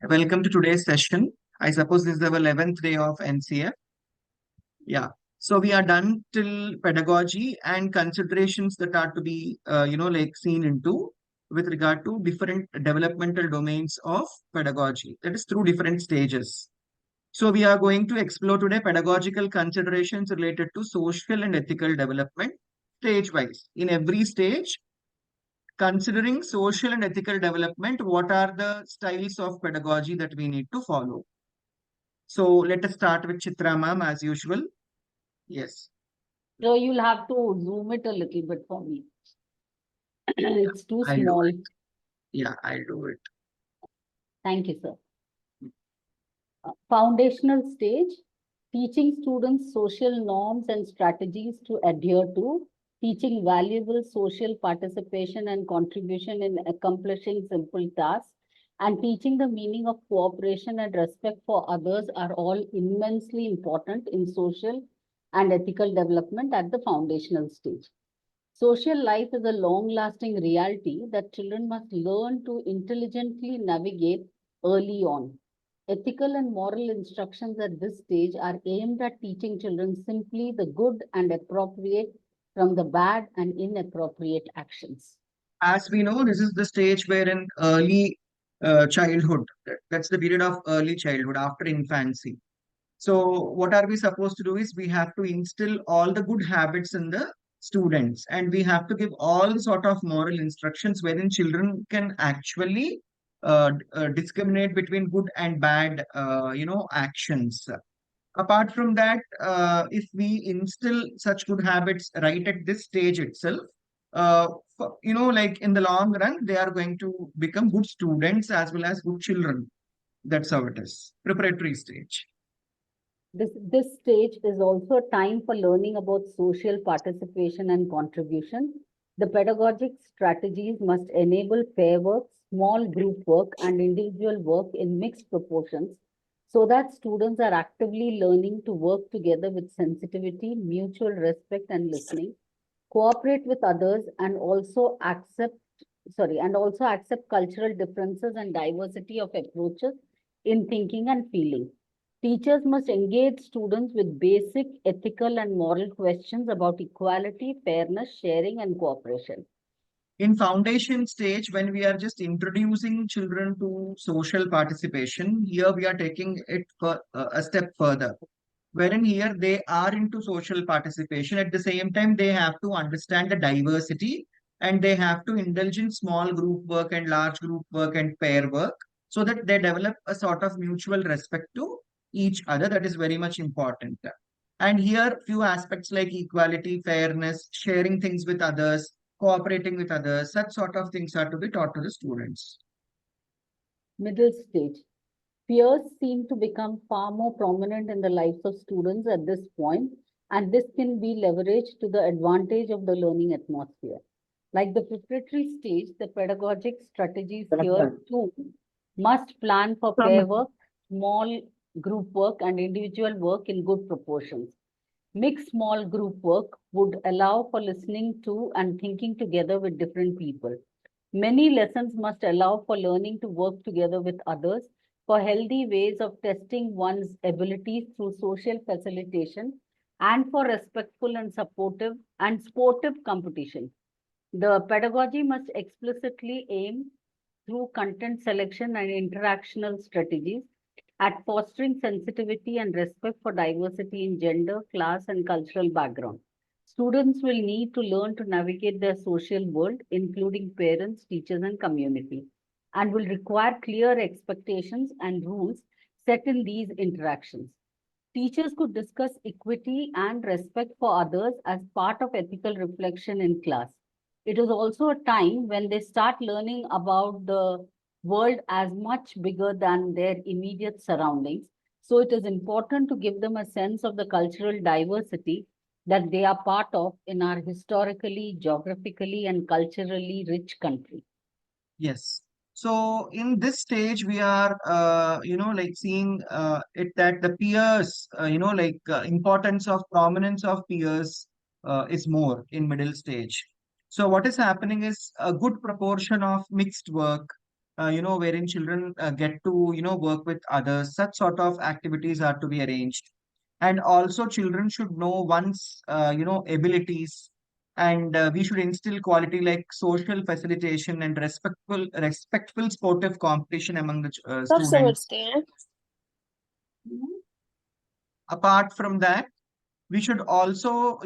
Welcome to today's session. I suppose this is our 11th day of NCF. Yeah. So we are done till pedagogy and considerations that are to be, seen into with regard to different developmental domains of pedagogy. That is through different stages. So we are going to explore today pedagogical considerations related to social and ethical development stage-wise. In every stage, considering social and ethical development, what are the styles of pedagogy that we need to follow? So let us start with Chitra ma'am as usual. Yes, So you'll have to zoom it a little bit for me. It's too I'll do small. it. Yeah, I'll do it. Thank you, sir. Foundational stage, teaching students social norms and strategies to adhere to, teaching valuable social participation and contribution in accomplishing simple tasks, and teaching the meaning of cooperation and respect for others are all immensely important in social and ethical development at the foundational stage. Social life is a long lasting reality that children must learn to intelligently navigate early on. Ethical and moral instructions at this stage are aimed at teaching children simply the good and appropriate from the bad and inappropriate actions. As we know, this is the stage where in early childhood, that's the period of early childhood after infancy. So what are we supposed to do is we have to instill all the good habits in the students, and we have to give all sort of moral instructions wherein children can actually discriminate between good and bad, actions. Apart from that, if we instill such good habits right at this stage itself, like in the long run, they are going to become good students as well as good children. That's how it is. Preparatory stage. This stage is also a time for learning about social participation and contribution. The pedagogic strategies must enable pair work, small group work, and individual work in mixed proportions so that students are actively learning to work together with sensitivity, mutual respect, and listening, cooperate with others, and also accept cultural differences and diversity of approaches in thinking and feeling. Teachers must engage students with basic ethical and moral questions about equality, fairness, sharing, and cooperation. In foundation stage, when we are just introducing children to social participation, here we are taking it for a step further. Wherein here they are into social participation. At the same time, they have to understand the diversity and they have to indulge in small group work and large group work and pair work so that they develop a sort of mutual respect to each other. That is very much important. And here, few aspects like equality, fairness, sharing things with others, cooperating with others, such sort of things are to be taught to the students. Middle stage. Peers seem to become far more prominent in the lives of students at this point, and this can be leveraged to the advantage of the learning atmosphere. Like the preparatory stage, the pedagogic strategies here too must plan for pair work, small group work, and individual work in good proportions. Mixed small group work would allow for listening to and thinking together with different people. Many lessons must allow for learning to work together with others, for healthy ways of testing one's abilities through social facilitation, and for respectful and supportive and sportive competition. The pedagogy must explicitly aim through content selection and interactional strategies at fostering sensitivity and respect for diversity in gender, class, and cultural background. Students will need to learn to navigate their social world, including parents, teachers, and community, and will require clear expectations and rules set in these interactions. Teachers could discuss equity and respect for others as part of ethical reflection in class. It is also a time when they start learning about the world as much bigger than their immediate surroundings. So it is important to give them a sense of the cultural diversity that they are part of in our historically, geographically, and culturally rich country. Yes. So in this stage, we are, seeing it that the peers, importance of prominence of peers is more in middle stage. So what is happening is a good proportion of mixed work, wherein children get to, work with others. Such sort of activities are to be arranged. And also children should know one's, abilities. And we should instill quality like social facilitation and respectful sportive competition among the सब students. समझते हैं Apart from that, we should also,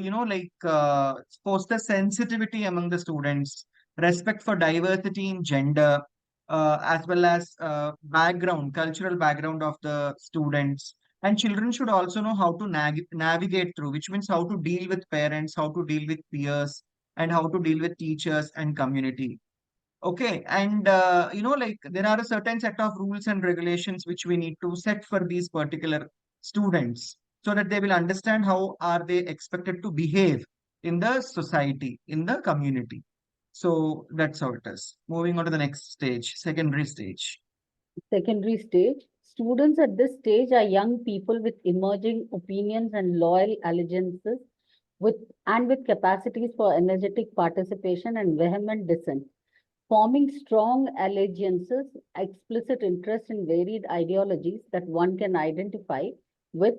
foster sensitivity among the students, respect for diversity in gender, as well as cultural background of the students. And children should also know how to navigate through, which means how to deal with parents, how to deal with peers, and how to deal with teachers and community. Okay, and there are a certain set of rules and regulations which we need to set for these particular students so that they will understand how are they expected to behave in the society, in the community. So that's how it is. Moving on to the next stage, secondary stage. Secondary stage. Students at this stage are young people with emerging opinions and loyal allegiances with capacities for energetic participation and vehement dissent, forming strong allegiances, explicit interest in varied ideologies that one can identify with,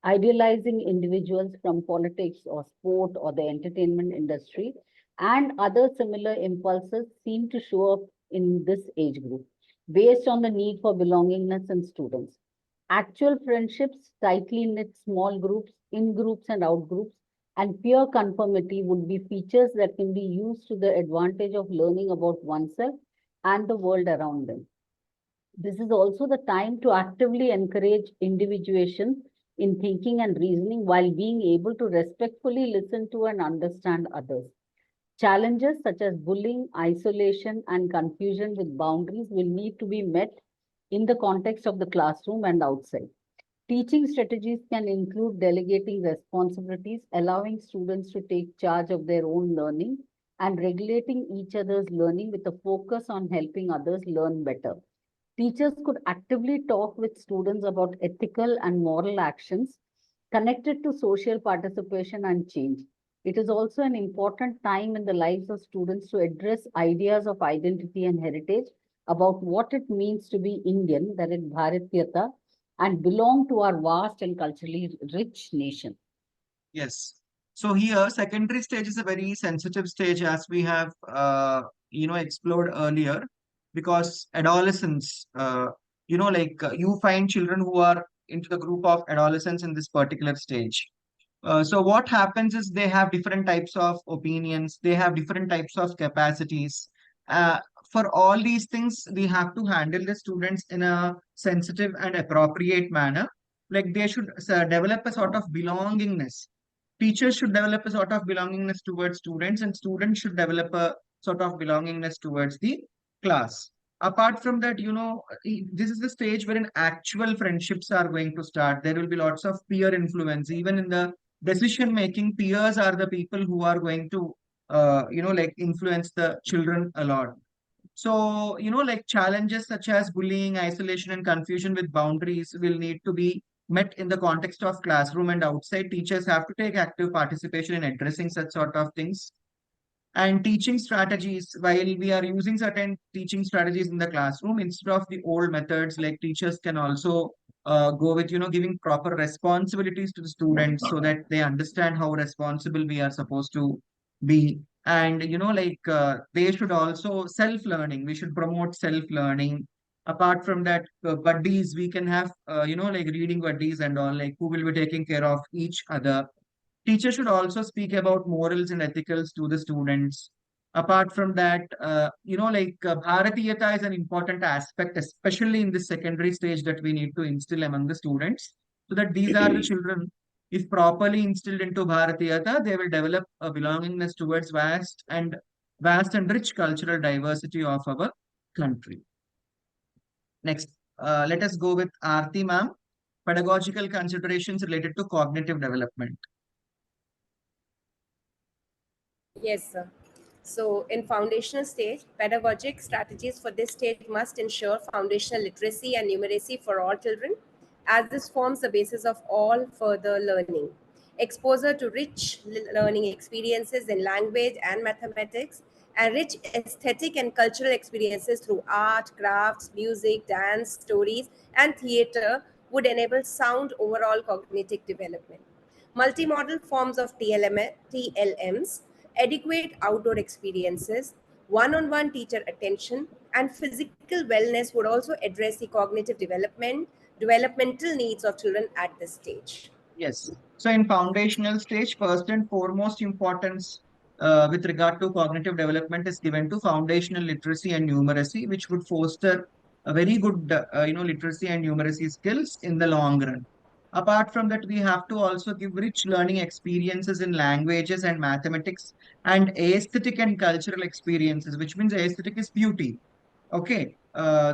idealizing individuals from politics or sport or the entertainment industry, and other similar impulses seem to show up in this age group based on the need for belongingness in students. Actual friendships, tightly knit small groups, in groups and out groups, and peer conformity would be features that can be used to the advantage of learning about oneself and the world around them. This is also the time to actively encourage individuation in thinking and reasoning while being able to respectfully listen to and understand others. Challenges such as bullying, isolation, and confusion with boundaries will need to be met in the context of the classroom and outside. Teaching strategies can include delegating responsibilities, allowing students to take charge of their own learning, and regulating each other's learning with a focus on helping others learn better. Teachers could actively talk with students about ethical and moral actions connected to social participation and change. It is also an important time in the lives of students to address ideas of identity and heritage, about what it means to be Indian, that is Bharatiyata, and belong to our vast and culturally rich nation. Yes. So here, secondary stage is a very sensitive stage as we have, explored earlier, because adolescents, you find children who are into the group of adolescents in this particular stage. So what happens is they have different types of opinions, they have different types of capacities. Uh, for all these things, we have to handle the students in a sensitive and appropriate manner. Like they should develop a sort of belongingness. Teachers should develop a sort of belongingness towards students, and students should develop a sort of belongingness towards the class. Apart from that, this is the stage wherein actual friendships are going to start. There will be lots of peer influence. Even in the decision making, peers are the people who are going to, influence the children a lot. So, challenges such as bullying, isolation, and confusion with boundaries will need to be met in the context of classroom and outside. Teachers have to take active participation in addressing such sort of things. And teaching strategies, while we are using certain teaching strategies in the classroom, instead of the old methods, like teachers can also go with, giving proper responsibilities to the students so that they understand how responsible we are supposed to be. And, they should also self-learning. We should promote self-learning. Apart from that, buddies, we can have, reading buddies and all, like who will be taking care of each other. Teachers should also speak about morals and ethicals to the students. Apart from that, Bharatiyata is an important aspect, especially in the secondary stage, that we need to instill among the students, so that these are the children, if properly instilled into Bharatiyata, they will develop a belongingness towards vast and rich cultural diversity of our country. Next, let us go with Aarti ma'am. Pedagogical considerations related to cognitive development. Yes, sir. So in foundational stage, pedagogic strategies for this stage must ensure foundational literacy and numeracy for all children, as this forms the basis of all further learning. Exposure to rich learning experiences in language and mathematics and rich aesthetic and cultural experiences through art, crafts, music, dance, stories, and theater would enable sound overall cognitive development. Multimodal forms of TLMs, adequate outdoor experiences, one-on-one teacher attention, and physical wellness would also address the cognitive developmental needs of children at this stage. Yes. So in foundational stage, first and foremost importance with regard to cognitive development is given to foundational literacy and numeracy, which would foster a very good, literacy and numeracy skills in the long run. Apart from that, we have to also give rich learning experiences in languages and mathematics and aesthetic and cultural experiences, which means aesthetic is beauty. Okay,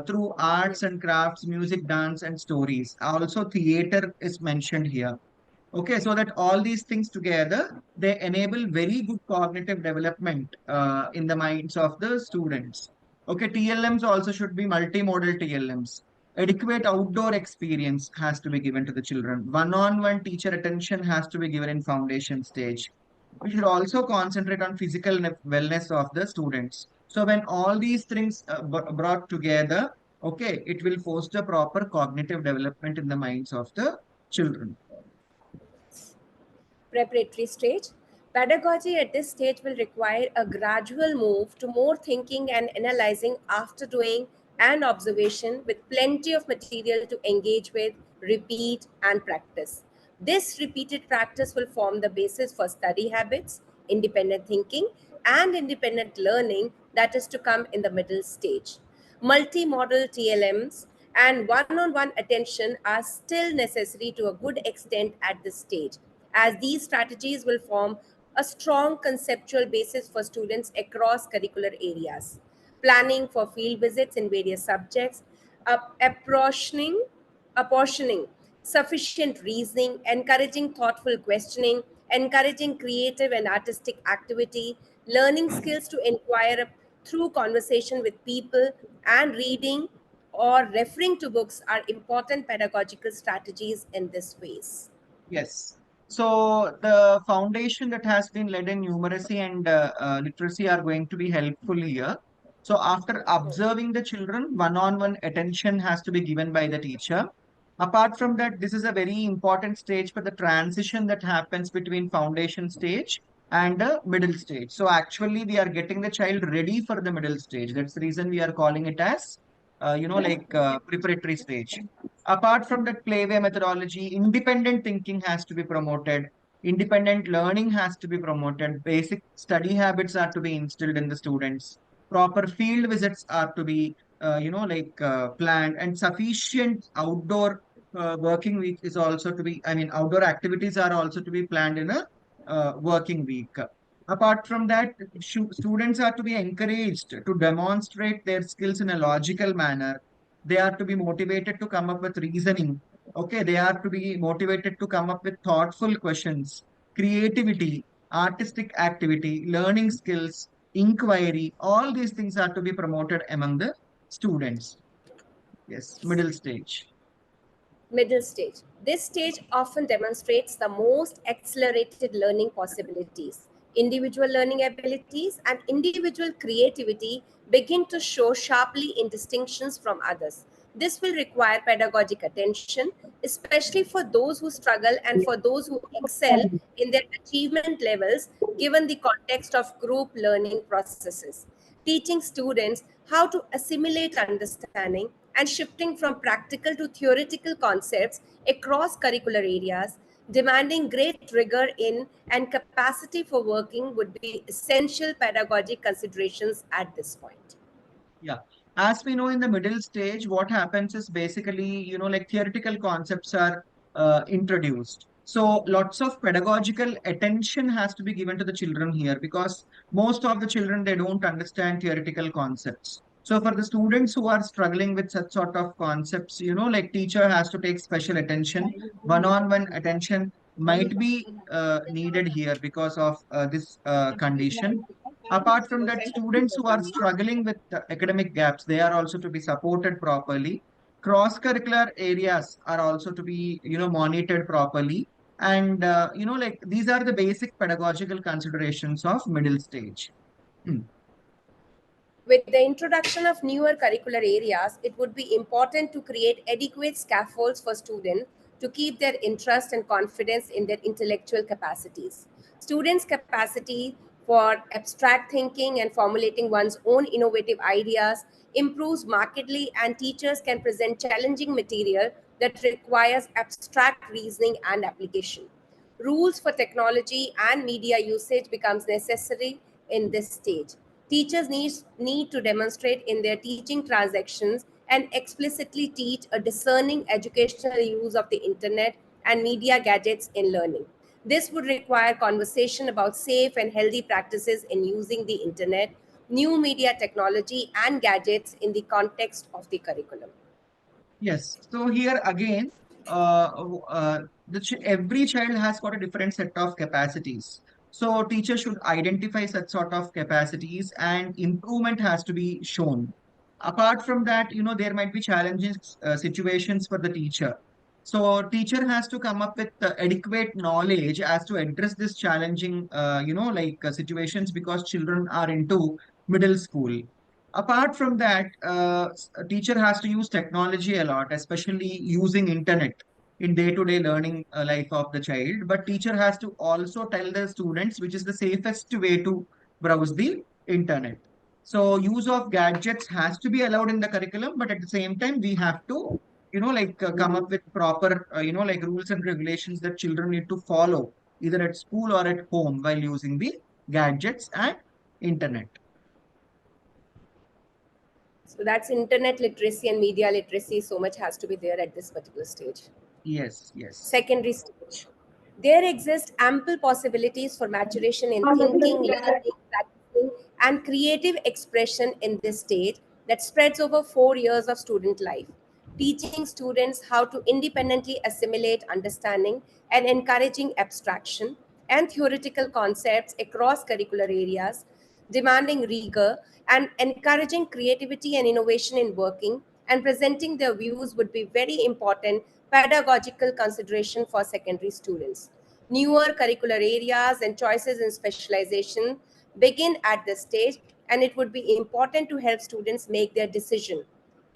through arts and crafts, music, dance, and stories. Also, theater is mentioned here. Okay, so that all these things together, they enable very good cognitive development in the minds of the students. Okay, TLMs also should be multimodal TLMs. Adequate outdoor experience has to be given to the children. One-on-one teacher attention has to be given in foundation stage. We should also concentrate on physical wellness of the students. So when all these things brought together, okay, it will foster proper cognitive development in the minds of the children. Preparatory stage. Pedagogy at this stage will require a gradual move to more thinking and analyzing after doing and observation with plenty of material to engage with, repeat, and practice. This repeated practice will form the basis for study habits, independent thinking, and independent learning that is to come in the middle stage. Multimodal TLMs and one on one attention are still necessary to a good extent at this stage, as these strategies will form a strong conceptual basis for students across curricular areas. Planning for field visits in various subjects, apportioning sufficient reasoning, encouraging thoughtful questioning, encouraging creative and artistic activity, learning skills to inquire through conversation with people, and reading or referring to books are important pedagogical strategies in this phase. Yes. So the foundation that has been led in numeracy and literacy are going to be helpful here. So after observing the children, one-on-one attention has to be given by the teacher. Apart from that, this is a very important stage for the transition that happens between foundation stage and the middle stage. So actually, we are getting the child ready for the middle stage. That's the reason we are calling it as, preparatory stage. Apart from that playway methodology, independent thinking has to be promoted. Independent learning has to be promoted. Basic study habits are to be instilled in the students. Proper field visits are to be, planned, and sufficient outdoor working week is also to be, outdoor activities are also to be planned in a working week. Apart from that, students are to be encouraged to demonstrate their skills in a logical manner. They are to be motivated to come up with reasoning. Okay, they are to be motivated to come up with thoughtful questions, creativity, artistic activity, learning skills, inquiry. All these things are to be promoted among the students. Yes, middle stage. Middle stage. This stage often demonstrates the most accelerated learning possibilities. Individual learning abilities and individual creativity begin to show sharply in distinctions from others. This will require pedagogic attention, especially for those who struggle and for those who excel in their achievement levels, given the context of group learning processes. Teaching students how to assimilate understanding and shifting from practical to theoretical concepts across curricular areas, demanding great rigor in and capacity for working would be essential pedagogic considerations at this point. Yeah. As we know in the middle stage, what happens is basically, theoretical concepts are introduced. So lots of pedagogical attention has to be given to the children here because most of the children, they don't understand theoretical concepts. So for the students who are struggling with such sort of concepts, teacher has to take special attention. One-on-one attention might be needed here because of this condition. Apart from that, students who are struggling with academic gaps, they are also to be supported properly. Cross curricular areas are also to be monitored properly, and these are the basic pedagogical considerations of middle stage. Hmm. With the introduction of newer curricular areas, it would be important to create adequate scaffolds for students to keep their interest and confidence in their intellectual capacities. Students' capacity for abstract thinking and formulating one's own innovative ideas improves markedly, and teachers can present challenging material that requires abstract reasoning and application. Rules for technology and media usage becomes necessary in this stage. Teachers need to demonstrate in their teaching transactions and explicitly teach a discerning educational use of the internet and media gadgets in learning. This would require conversation about safe and healthy practices in using the internet, new media technology, and gadgets in the context of the curriculum. Yes. So here again, every child has got a different set of capacities. So teacher should identify such sort of capacities and improvement has to be shown. Apart from that, there might be challenges, situations for the teacher. So teacher has to come up with adequate knowledge as to address this challenging, situations because children are into middle school. Apart from that, a teacher has to use technology a lot, especially using internet in day-to-day learning life of the child. But teacher has to also tell the students which is the safest way to browse the internet. So use of gadgets has to be allowed in the curriculum, but at the same time, we have to, come up with proper, rules and regulations that children need to follow either at school or at home while using the gadgets and internet. So that's internet literacy and media literacy. So much has to be there at this particular stage. Yes, yes. Secondary stage. There exist ample possibilities for maturation in thinking, learning, practicing, and creative expression in this stage that spreads over 4 years of student life. Teaching students how to independently assimilate understanding and encouraging abstraction and theoretical concepts across curricular areas, demanding rigor and encouraging creativity and innovation in working and presenting their views would be very important pedagogical consideration for secondary students. Newer curricular areas and choices in specialization begin at this stage, and it would be important to help students make their decision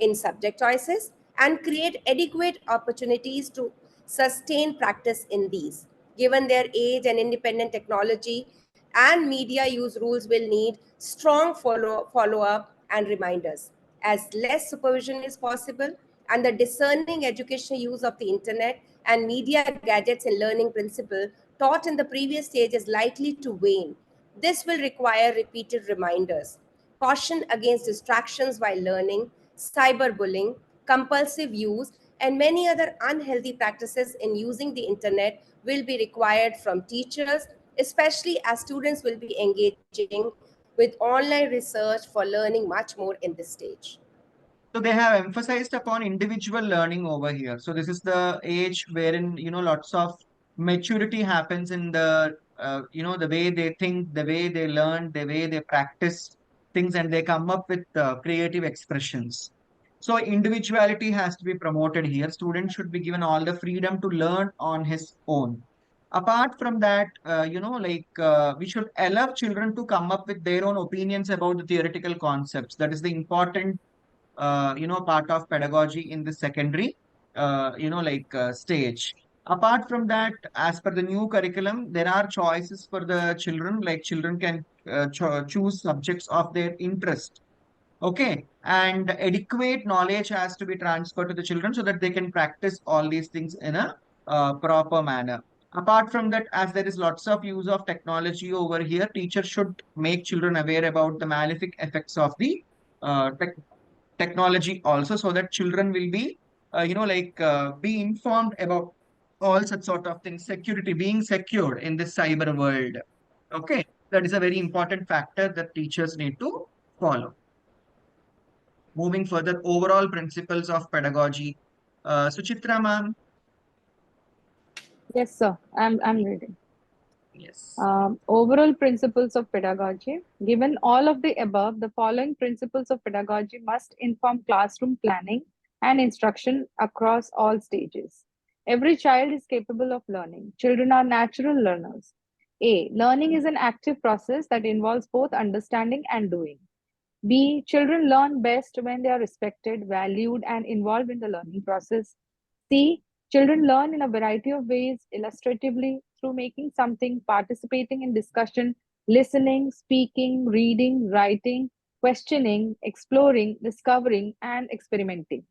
in subject choices and create adequate opportunities to sustain practice in these. Given their age and independent technology and media use rules will need strong follow up and reminders. As less supervision is possible, and the discerning educational use of the internet and media gadgets and learning principle taught in the previous stage is likely to wane. This will require repeated reminders. Caution against distractions while learning, cyberbullying, compulsive use, and many other unhealthy practices in using the internet will be required from teachers, especially as students will be engaging with online research for learning much more in this stage. So they have emphasized upon individual learning over here. So this is the age wherein, lots of maturity happens in the way they think, the way they learn, the way they practice things, and they come up with creative expressions. So individuality has to be promoted here. Students should be given all the freedom to learn on his own. Apart from that, we should allow children to come up with their own opinions about the theoretical concepts. That is the important part of pedagogy in the secondary, stage. Apart from that, as per the new curriculum, there are choices for the children, like children can choose subjects of their interest. Okay. And adequate knowledge has to be transferred to the children so that they can practice all these things in a proper manner. Apart from that, as there is lots of use of technology over here, teachers should make children aware about the malefic effects of the technology also, so that children will be be informed about all such sort of things, security, being secured in this cyber world. Okay, that is a very important factor that teachers need to follow. Moving further, overall principles of pedagogy. Suchitra ma'am. Yes, sir. I'm reading. Yes. Overall principles of pedagogy. Given all of the above, the following principles of pedagogy must inform classroom planning and instruction across all stages. Every child is capable of learning. Children are natural learners. A. Learning is an active process that involves both understanding and doing. B. Children learn best when they are respected, valued, and involved in the learning process. C. Children learn in a variety of ways, illustratively, through making something, participating in discussion, listening, speaking, reading, writing, questioning, exploring, discovering, and experimenting.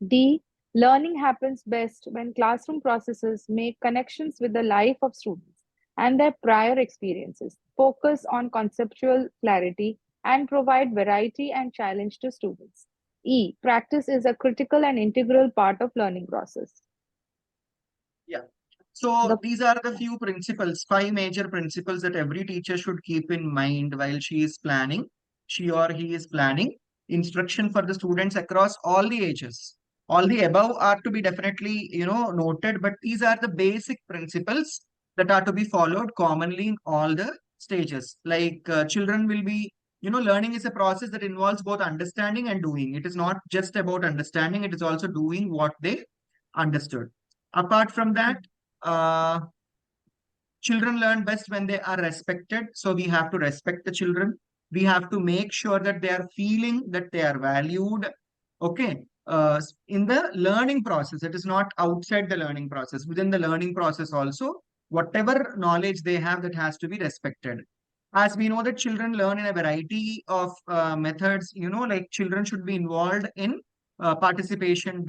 D. Learning happens best when classroom processes make connections with the life of students and their prior experiences, focus on conceptual clarity, and provide variety and challenge to students. E. Practice is a critical and integral part of learning process. Yeah. So The these are the few principles, 5 major principles that every teacher should keep in mind while she or he is planning instruction for the students across all the ages. All the above are to be definitely, noted, but these are the basic principles that are to be followed commonly in all the stages. Like children will be, learning is a process that involves both understanding and doing. It is not just about understanding, it is also doing what they understood. Apart from that, uh, children learn best when they are respected. So we have to respect the children. We have to make sure that they are feeling that they are valued. Okay. In the learning process, it is not outside the learning process. Within the learning process also, whatever knowledge they have, that has to be respected. As we know that children learn in a variety of methods, like children should be involved in participation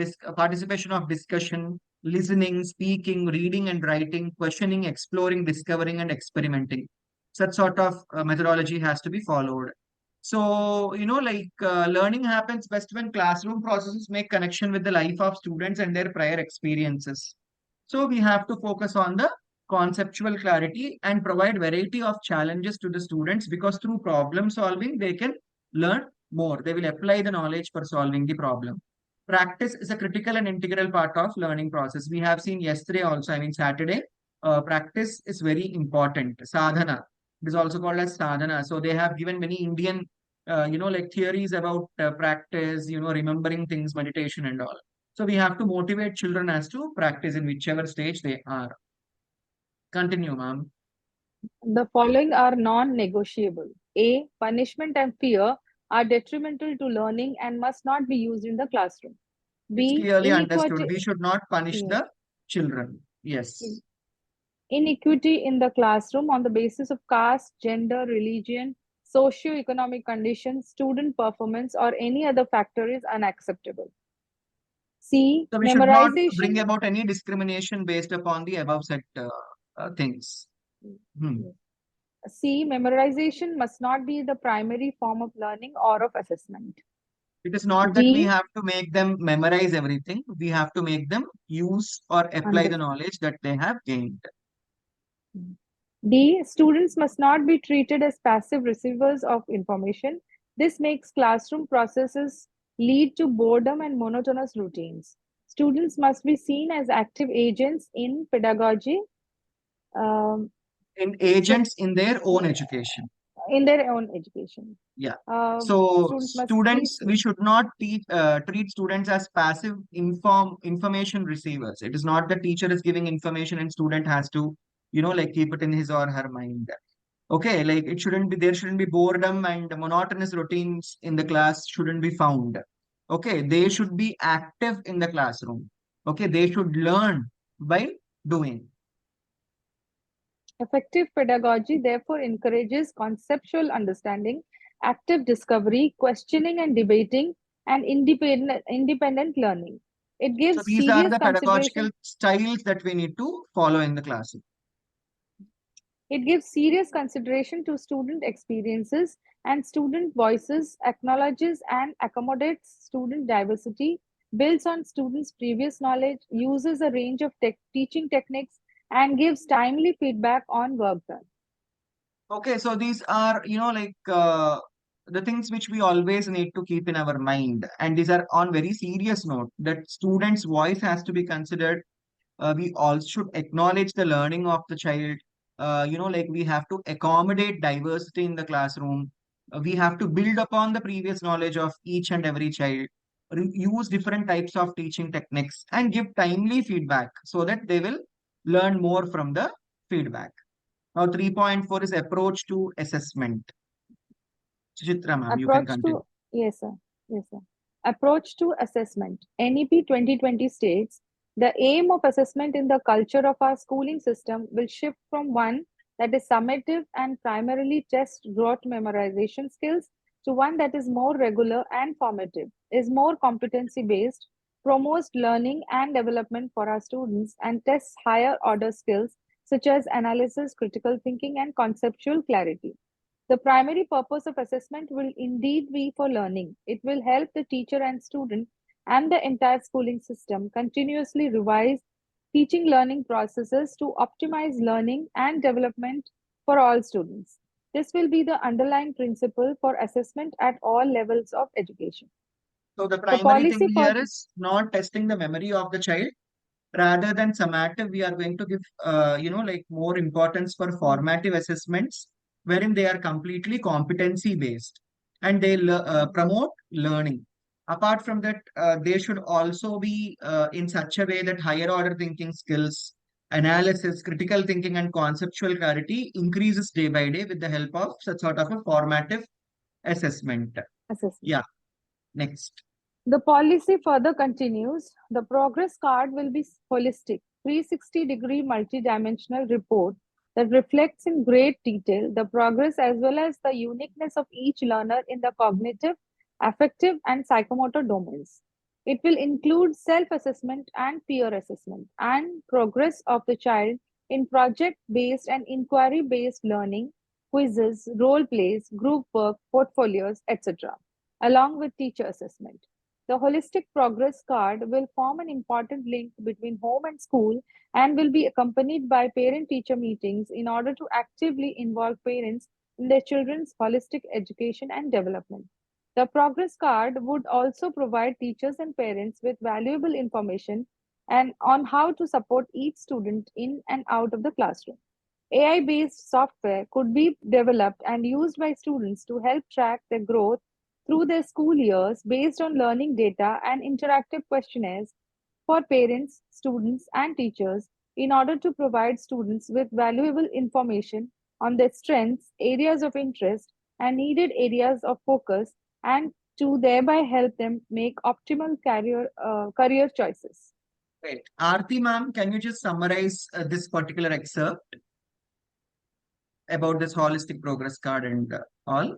of discussion, listening, speaking, reading and writing, questioning, exploring, discovering, and experimenting. Such sort of methodology has to be followed. So, learning happens best when classroom processes make connection with the life of students and their prior experiences. So, we have to focus on the conceptual clarity and provide variety of challenges to the students, because through problem solving, they can learn more. They will apply the knowledge for solving the problem. Practice is a critical and integral part of learning process. We have seen yesterday also, I mean Saturday, practice is very important. Sadhana, it is also called as sadhana. So they have given many Indian, like theories about practice, remembering things, meditation and all. So we have to motivate children as to practice in whichever stage they are. Continue, ma'am. following are non-negotiable. A. Punishment and fear are detrimental to learning and must not be used in the classroom. It's B. clearly understood. Inequality. We should not punish Yes. the children. Yes. Inequity in the classroom on the basis of caste, gender, religion, socio-economic conditions, student performance, or any other factor is unacceptable. C. So we should not bring Memorization. about any discrimination based upon the above set things. Hmm. C. Memorization must not be the primary form of learning or of assessment. It is not that we D. have to make them memorize everything. We have to make them use or apply the Understand. knowledge that they have gained. D. Students must not be treated as passive receivers of information. This makes classroom processes lead to boredom and monotonous routines. Students must be seen as active agents in pedagogy, um, And so agents in their own education. in their own education. Yeah. Um, So students must be students, we should not treat students as passive information receivers. It is not the teacher is giving information and student has to, like keep it in his or her mind. Okay, like there shouldn't be boredom and monotonous routines in the class shouldn't be found. Okay, they should be active in the classroom. Okay, they should learn by doing. Effective pedagogy therefore encourages conceptual understanding, active discovery, questioning and debating, and independent learning. It So gives these are serious the pedagogical consideration. styles that we need to follow in the classroom. It gives serious consideration to student experiences and student voices, acknowledges and accommodates student diversity, builds on students' previous knowledge, uses a range of teaching techniques, and gives timely feedback on work done. Okay, so these are, the things which we always need to keep in our mind. And these are on very serious note that students' voice has to be considered. We also should acknowledge the learning of the child. We have to accommodate diversity in the classroom. We have to build upon the previous knowledge of each and every child. Use different types of teaching techniques and give timely feedback so that they will learn more from the feedback. Now, 3.4 is approach to assessment. Suchitra ma'am, you can Approach to continue. Yes, sir. Yes, sir. Approach to assessment. NEP 2020 states the aim of assessment in the culture of our schooling system will shift from one that is summative and primarily test rote memorization skills to one that is more regular and formative, is more competency based, promotes learning and development for our students, and tests higher order skills such as analysis, critical thinking, and conceptual clarity. The primary purpose of assessment will indeed be for learning. It will help the teacher and student and the entire schooling system continuously revise teaching learning processes to optimize learning and development for all students. This will be the underlying principle for assessment at all levels of education. So the The primary thing policy for here is not testing the memory of the child. Rather than summative, we are going to give, like more importance for formative assessments, wherein they are completely competency based and they promote learning. Apart from that, they should also be in such a way that higher order thinking skills, analysis, critical thinking, and conceptual clarity increases day by day with the help of such sort of a formative assessment. assessment. Yeah, next. The policy further continues. The progress card will be holistic, 360-degree multidimensional report that reflects in great detail the progress as well as the uniqueness of each learner in the cognitive, affective, and psychomotor domains. It will include self-assessment and peer assessment and progress of the child in project-based and inquiry-based learning, quizzes, role plays, group work, portfolios, etc., along with teacher assessment. The holistic progress card will form an important link between home and school and will be accompanied by parent teacher meetings in order to actively involve parents in their children's holistic education and development. The progress card would also provide teachers and parents with valuable information and on how to support each student in and out of the classroom. AI based software could be developed and used by students to help track their growth through their school years based on learning data and interactive questionnaires for parents, students, and teachers in order to provide students with valuable information on their strengths, areas of interest, and needed areas of focus, and to thereby help them make optimal career choices. Great. Aarti ma'am, can you just summarize this particular excerpt about this holistic progress card and all?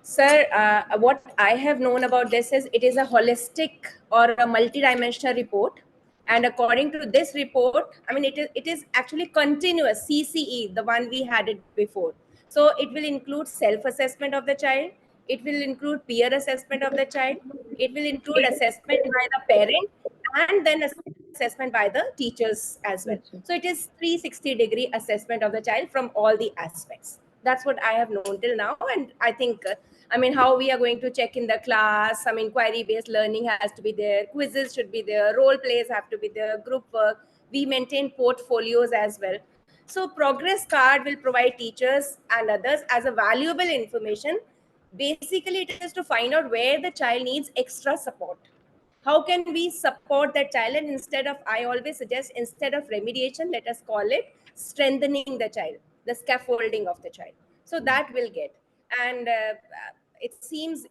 Sir, what I have known about this is it is a holistic or a multidimensional report. And according to this report, I mean, it is actually continuous CCE, the one we had it before. So it will include self-assessment of the child. It will include peer assessment of the child. It will include assessment by the parent and then assessment by the teachers as well. So it is 360-degree assessment of the child from all the aspects. That's what I have known till now. And I think I mean, how we are going to check in the class, some inquiry-based learning has to be there, quizzes should be there, role plays have to be there, group work. We maintain portfolios as well. So progress card will provide teachers and others as a valuable information. Basically, it is to find out where the child needs extra support. How can we support that child? And instead of, I always suggest, instead of remediation, let us call it strengthening the child, the scaffolding of the child. So that will get. And it seems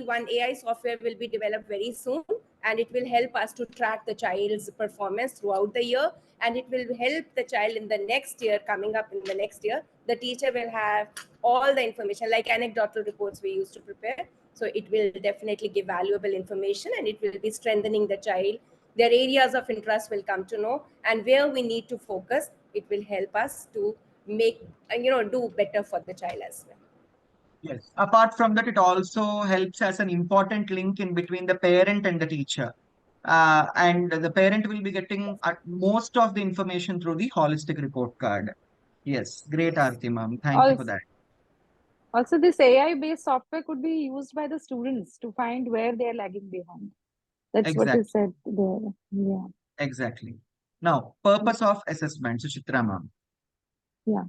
one AI software will be developed very soon, and it will help us to track the child's performance throughout the year, and it will help the child in the next year, coming up in the next year. The teacher will have all the information, like anecdotal reports we used to prepare. So it will definitely give valuable information, and it will be strengthening the child. Their areas of interest will come to know, and where we need to focus, it will help us to make, do better for the child as well. Yes. Apart from that, it also helps as an important link in between the parent and the teacher. And the parent will be getting most of the information through the holistic report card. Yes, great, Aarti ma'am. Thank you for Also, that. also, this AI-based software could be used by the students to find where they're lagging behind. That's what is Exactly, said there. Yeah. exactly. Now, purpose of assessment, Suchitra ma'am. Yeah.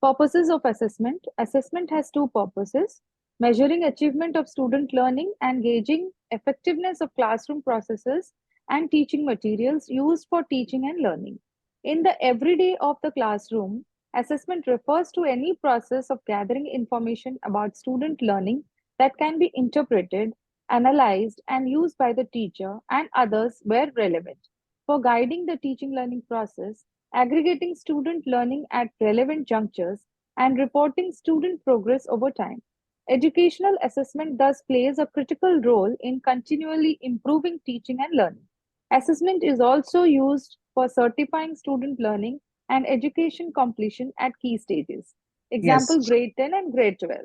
Purposes of assessment. Assessment has two purposes: measuring achievement of student learning and gauging effectiveness of classroom processes and teaching materials used for teaching and learning. In the everyday of the classroom, Assessment refers to any process of gathering information about student learning that can be interpreted, analyzed, and used by the teacher and others where relevant. For guiding the teaching learning process, aggregating student learning at relevant junctures, and reporting student progress over time. Educational assessment thus plays a critical role in continually improving teaching and learning. Assessment is also used for certifying student learning and education completion at key stages. Yes. Example, grade 10 and grade 12.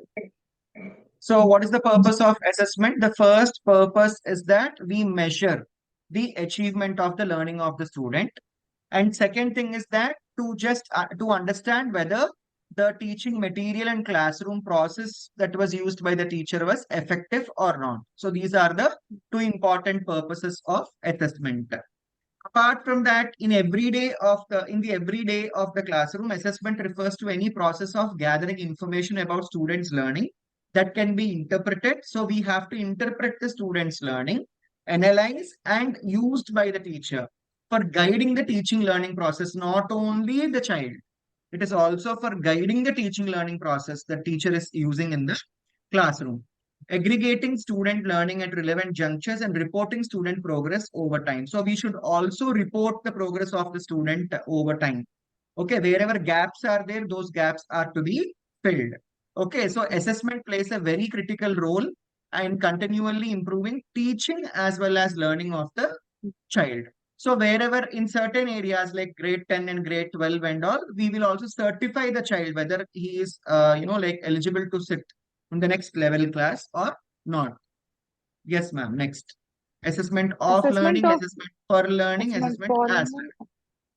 So what is the purpose of assessment? The first purpose is that we measure the achievement of the learning of the student. And second thing is that to understand whether the teaching material and classroom process that was used by the teacher was effective or not. So these are the two important purposes of assessment. Apart from that, in the everyday of the classroom, assessment refers to any process of gathering information about students' learning that can be interpreted. So we have to interpret the students' learning, analyze, and used by the teacher for guiding the teaching learning process, not only the child. It is also for guiding the teaching learning process the teacher is using in the classroom. Aggregating student learning at relevant junctures and reporting student progress over time. So we should also report the progress of the student over time. Okay, wherever gaps are there, those gaps are to be filled. Okay, so assessment plays a very critical role in continually improving teaching as well as learning of the child. So wherever in certain areas like grade 10 and grade 12 and all, we will also certify the child whether he is, like eligible to sit in the next level class or not. Yes, ma'am. Next. Assessment of Assessment learning, of assessment for learning, assessment assessment for as learning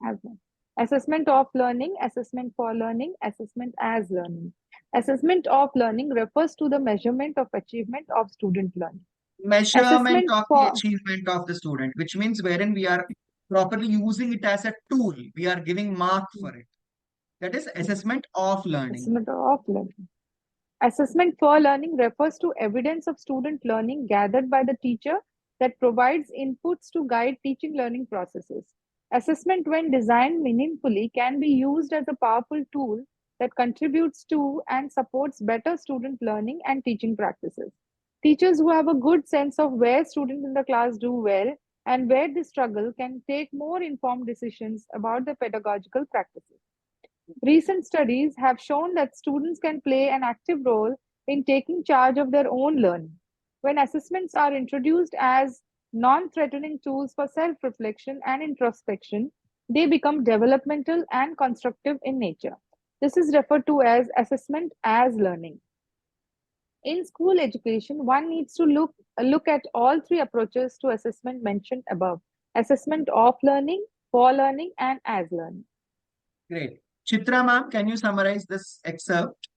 as learning. Assessment of learning, assessment for learning, assessment as learning. Assessment of learning refers to the measurement of achievement of student learning. measurement Assessment of the for achievement of the student, which means wherein we are properly using it as a tool. We are giving mark for it. That is assessment of learning. assessment of learning. Assessment for learning refers to evidence of student learning gathered by the teacher that provides inputs to guide teaching learning processes. Assessment, when designed meaningfully, can be used as a powerful tool that contributes to and supports better student learning and teaching practices. Teachers who have a good sense of where students in the class do well and where they struggle can take more informed decisions about the pedagogical practices. Recent studies have shown that students can play an active role in taking charge of their own learning. When assessments are introduced as non threatening tools for self reflection and introspection, they become developmental and constructive in nature. This is referred to as assessment as learning. In school education, one needs to look at all three approaches to assessment mentioned above: assessment of learning, for learning, and as learning. Great. Chitra ma'am, can you summarize this excerpt?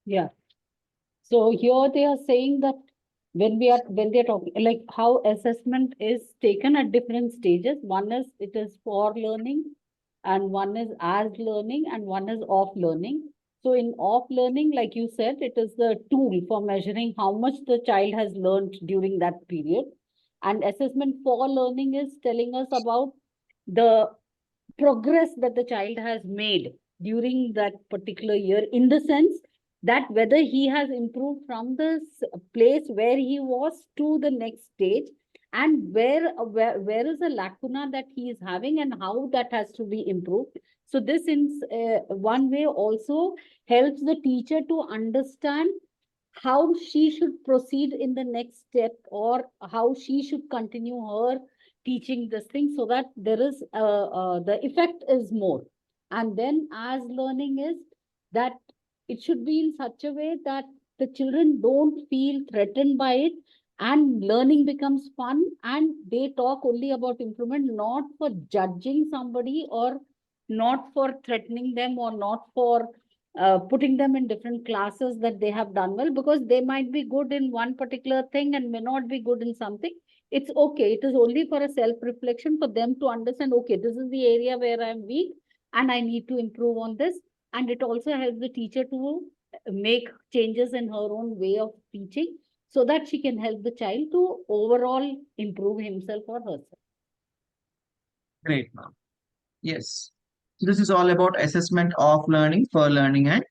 Yeah. So here they are saying that when they're talking like how assessment is taken at different stages. One is it is for learning, and one is as learning, and one is off learning. So in off learning, like you said, it is the tool for measuring how much the child has learned during that period. And assessment for learning is telling us about the progress that the child has made during that particular year, in the sense that whether he has improved from the place where he was to the next stage, and where is the lacuna that he is having and how that has to be improved. So this in one way also helps the teacher to understand how she should proceed in the next step, or how she should continue her teaching this thing, so that there is the effect is more. And then as learning is that it should be in such a way that the children don't feel threatened by it, and learning becomes fun, and they talk only about improvement, not for judging somebody, or not for threatening them, or not for putting them in different classes that they have done well, because they might be good in one particular thing and may not be good in something. It's okay. It is only for a self-reflection for them to understand, okay, this is the area where I'm weak and I need to improve on this. And it also helps the teacher to make changes in her own way of teaching, so that she can help the child to overall improve himself or herself. Great, ma'am. Yes. So this is all about assessment of learning, for learning, and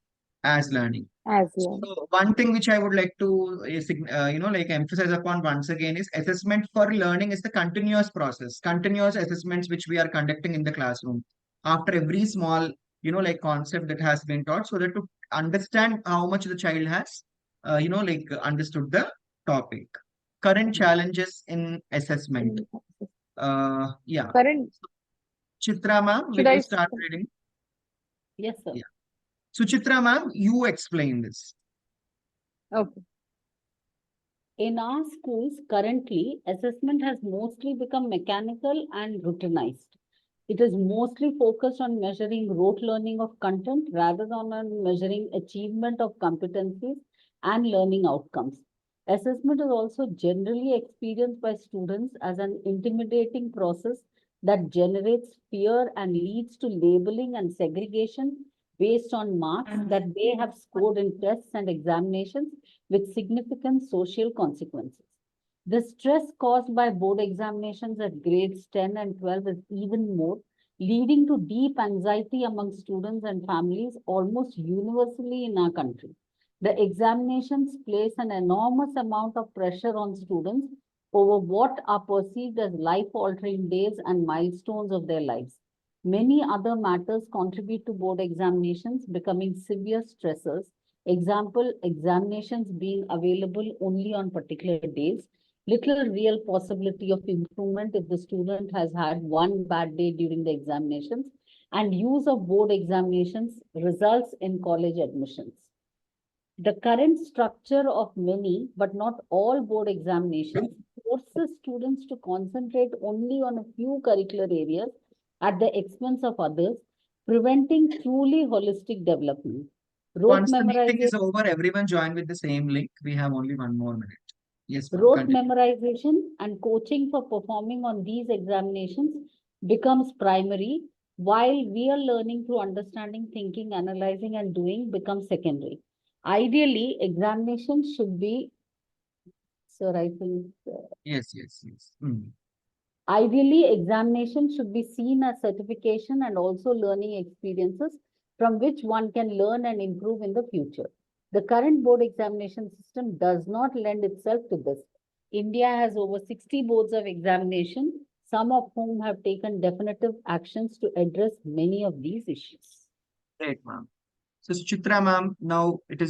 as learning. as well. So one thing which I would like to like emphasize upon once again is assessment for learning is the continuous process, continuous assessments which we are conducting in the classroom after every small like concept that has been taught, so that to understand how much the child has understood the topic. Current challenges in assessment. Yeah. Current, Chitra ma'am, should will I? you start reading? Yes, sir. Yeah. Suchitra ma'am, you explain this. Okay. In our schools, currently, assessment has mostly become mechanical and routinized. It is mostly focused on measuring rote learning of content rather than on measuring achievement of competencies and learning outcomes. Assessment is also generally experienced by students as an intimidating process that generates fear and leads to labeling and segregation based on marks that they have scored in tests and examinations with significant social consequences. The stress caused by board examinations at grades 10 and 12 is even more, leading to deep anxiety among students and families almost universally in our country. The examinations place an enormous amount of pressure on students over what are perceived as life-altering days and milestones of their lives. Many other matters contribute to board examinations becoming severe stressors. Example, examinations being available only on particular days, little real possibility of improvement if the student has had one bad day during the examinations, and use of board examinations results in college admissions. The current structure of many, but not all board examinations forces students to concentrate only on a few curricular areas at the expense of others, preventing truly holistic development. Rote Once the meeting is memorization over, everyone join with the same link. We have only 1 more minute. Yes, ma'am. Rote Continue. memorization and coaching for performing on these examinations becomes primary, while real learning through understanding, thinking, analyzing, and doing becomes secondary. Ideally, examinations should be, sir, I think, Yes, yes, yes. Mm. ideally, examinations should be seen as certification and also learning experiences from which one can learn and improve in the future. The current board examination system does not lend itself to this. India has over 60 boards of examination, some of whom have taken definitive actions to address many of these issues. Great, ma'am. So, Suchitra ma'am, now it is